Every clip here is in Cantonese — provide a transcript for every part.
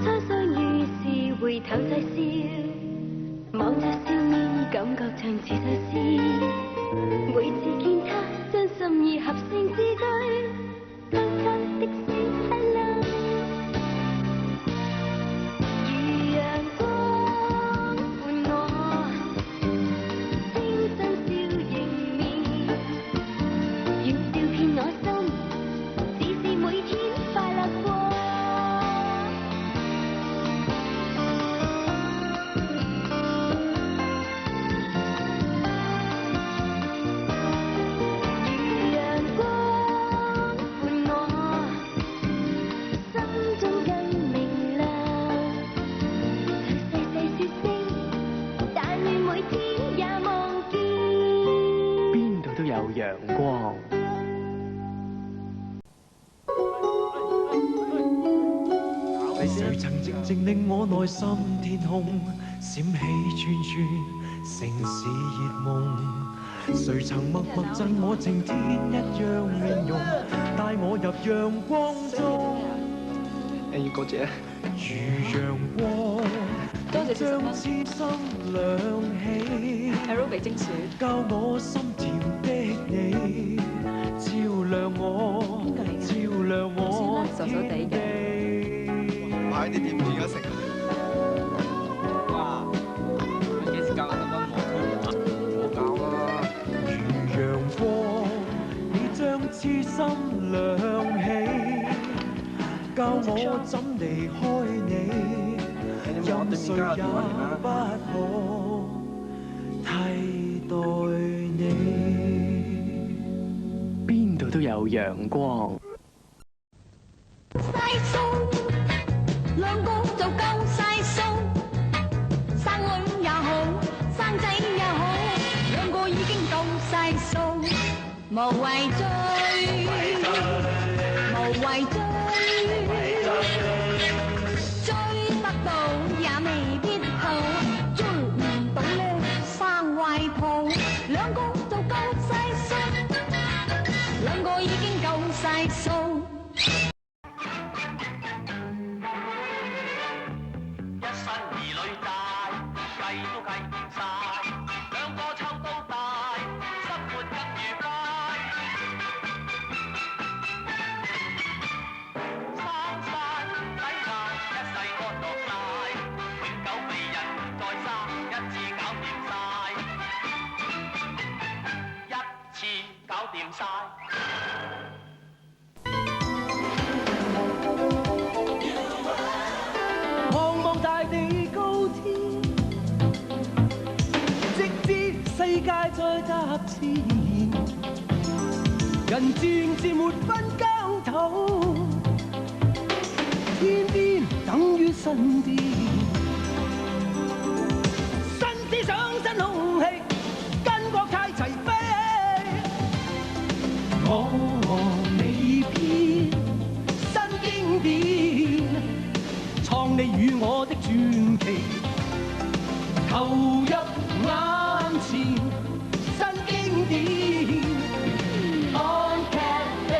初相遇時回頭再笑，望着笑面感覺像似首詩。每次見他，將心意合成字句，偷偷的說 hello。如陽光伴我，輕聲笑迎面，願笑遍我心，只是每天快樂過。陽光，誰曾靜靜令我內心天空閃起串串城市熱夢？誰曾默默贈我晴天一樣面容，帶我入陽光中？多謝。如陽光，將痴心亮起，教我心甜的你，照亮我，照亮我天地。買啲點而家食？哇！幾時教我得溫和？我教啦。如陽光，你將痴心亮起，教我怎離開你，任誰也不可替代你。邊度都有陽光。晒數，兩個就夠晒數，生女也好，生仔也好，兩個已經夠晒數，無謂追，無謂追。望望大地高天，直至世界再踏前，人漸漸沒分疆土，天邊等於身邊，新思想新空氣，跟國泰齊飛。我和你編新經典，創你與我的傳奇，投入眼前新經典。On Cafe，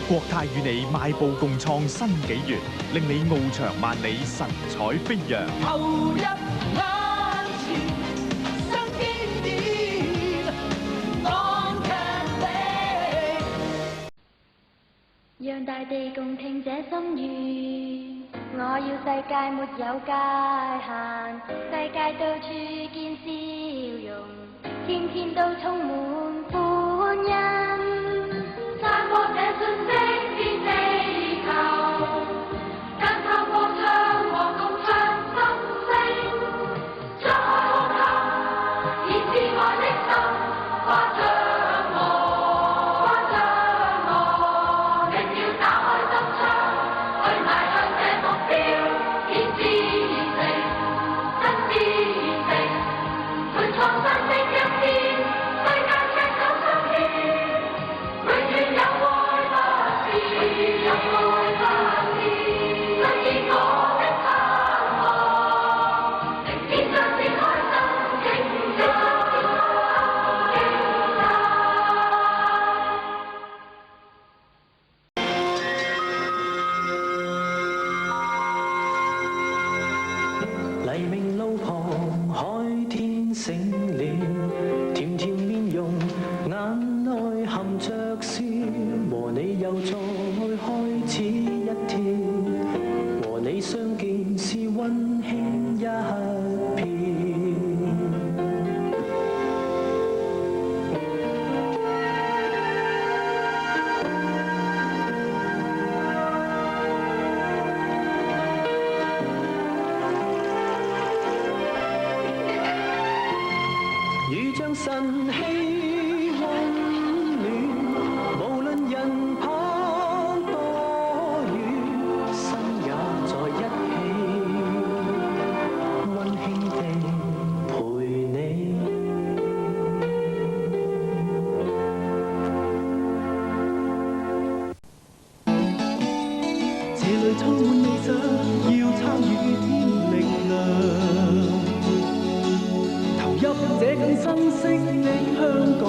國泰與你邁步共創新紀元，令你翱翔萬里，神采飛揚。投入眼前新經典。On Cafe，讓大地共聽這心願，我要世界沒有界限，世界到處見笑容，天天都充滿歡欣，散播這信息遍地球，跟透過窗和共唱心聲，將愛看透，以至愛的心跨障礙，跨障礙，定要打開心窗，去邁向這目標，天之完成，真之完成，去創新的一天，世界赤手相牽，永遠有愛不斷。相見是溫馨一片。如像晨曦溫暖，無論人跑多遠，心也在一起，溫馨地陪你。這裏充滿理想，要參與添力量。入這更新式的香港，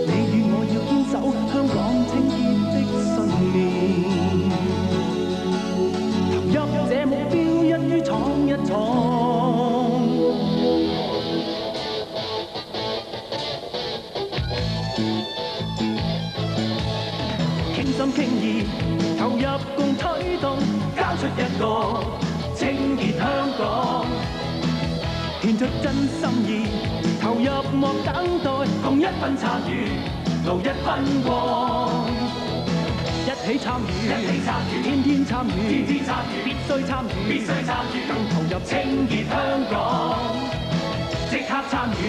你與我要堅守香港清潔的信念，投入這目標，一於闖一闖。傾心傾意，投入共推動，交出一個清潔香港。獻出真心意，投入莫等待，共一份參與，路一分光。一起參與，天天參與，必須參與，更投入清潔香港，即刻參與。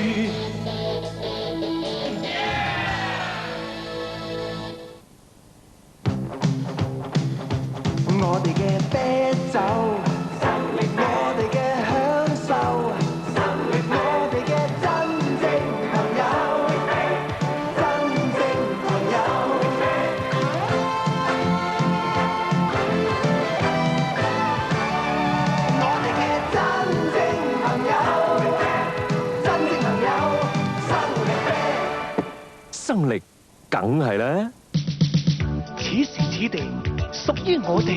我哋嘅啤酒，我哋嘅享受。生力梗係啦，此時此地屬於我哋。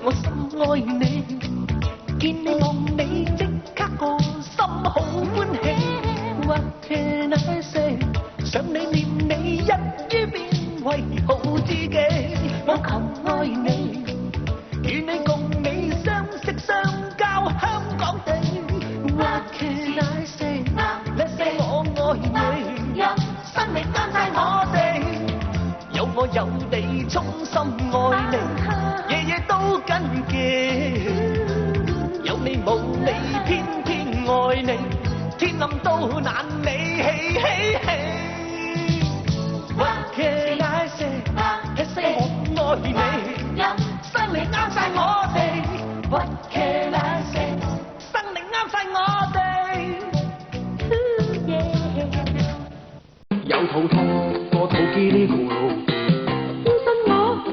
我心愛你，見你望你即刻個心好歡喜。What can I say？ 想你念你一於變為好知己。我求愛你，與你共你相識相交香港地。What can I say？我愛你，生命啱晒我哋，有我有你，衷心愛你，夜夜都緊記，有你冇你，偏偏愛你，天冧都難理。What can I say？ 我愛你，生命啱晒我哋。What can I say？ 生命啱晒我哋。有肚痛，個肚嘰哩咕嚕。相信我，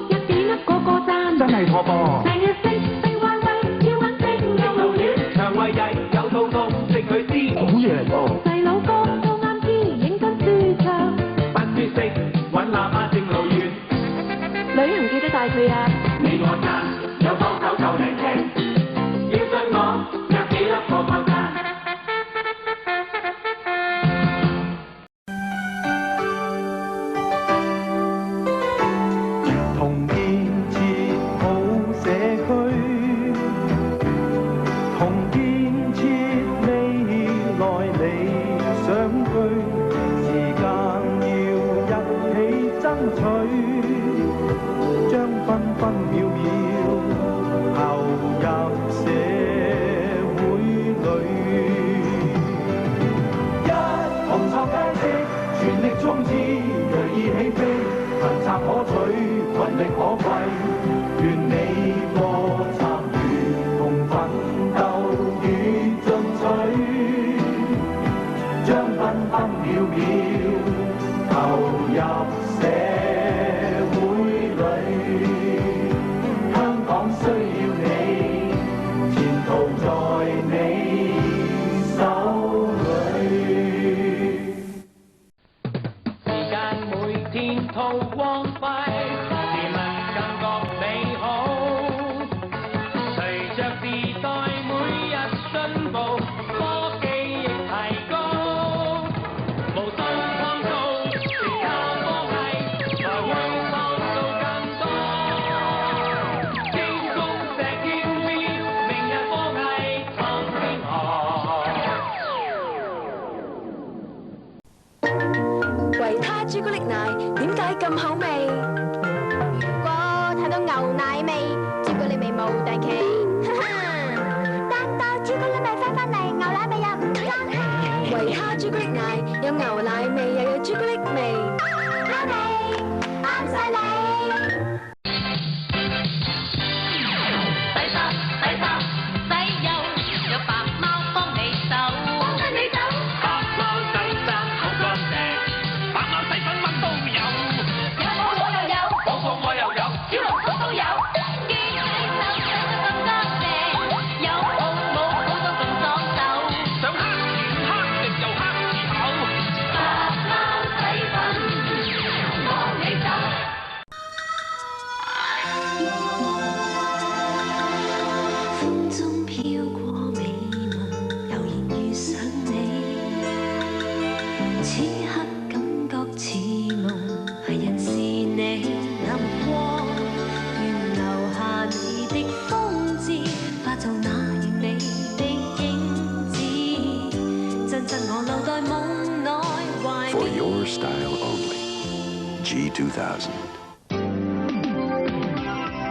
一點一個個讚，真係錯噃。成日食壞胃，要揾正用路丸。腸胃曳，有肚痛，食佢知。好嘢喎！細佬哥都啱知，認真舒暢。不知識，揾喇叭正路遠。旅行記得帶佢啊！你我讚，有幫手就嚟聽。要信我，約幾粒個個讚。時間每天途光輝，自問更咁好味。如果睇到牛奶味、朱古力味冇定期，但到朱古力味翻嚟，牛奶味又唔爭氣。維他朱古力奶有牛奶味又有朱古力味，啱你啱晒你。For your style only. G2000.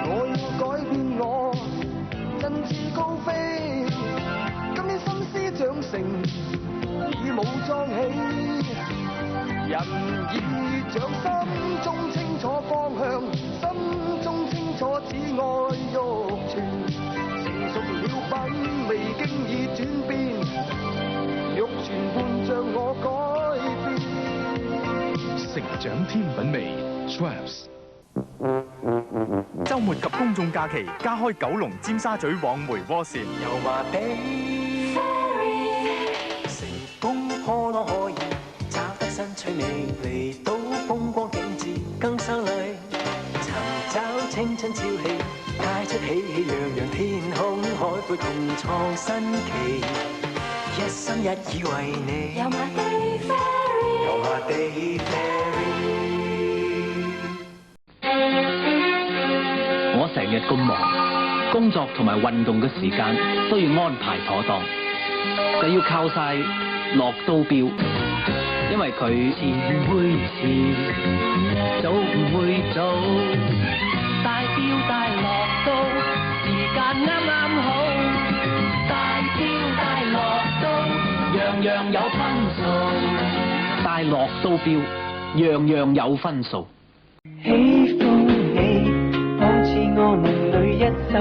我要改變我，振翅高飛。今天心思長成，已冇裝起。人已長，心中清楚方向，心中清楚只愛玉泉。成熟了品味經已轉變，玉泉伴着我改變。成長添品味 Schweppes。週末及公眾假期加開九龍尖沙咀往梅窩線。油麻地成功破浪可以找得新趣味，嚟到風光景緻更秀麗。尋找青春朝氣，帶出喜氣洋洋天空海闊共創新奇。一心一意為你，油麻地 Ferry， 油麻地 Ferry。我成日咁忙，工作同埋運動嘅時間都要安排妥當，就要靠晒樂都錶，因為佢遲會遲，早唔會早，大錶大樂都，時間啱啱好，大錶大樂都，樣樣有分數，大樂都錶，樣樣有分數。喜歡你，好似我夢裏一首。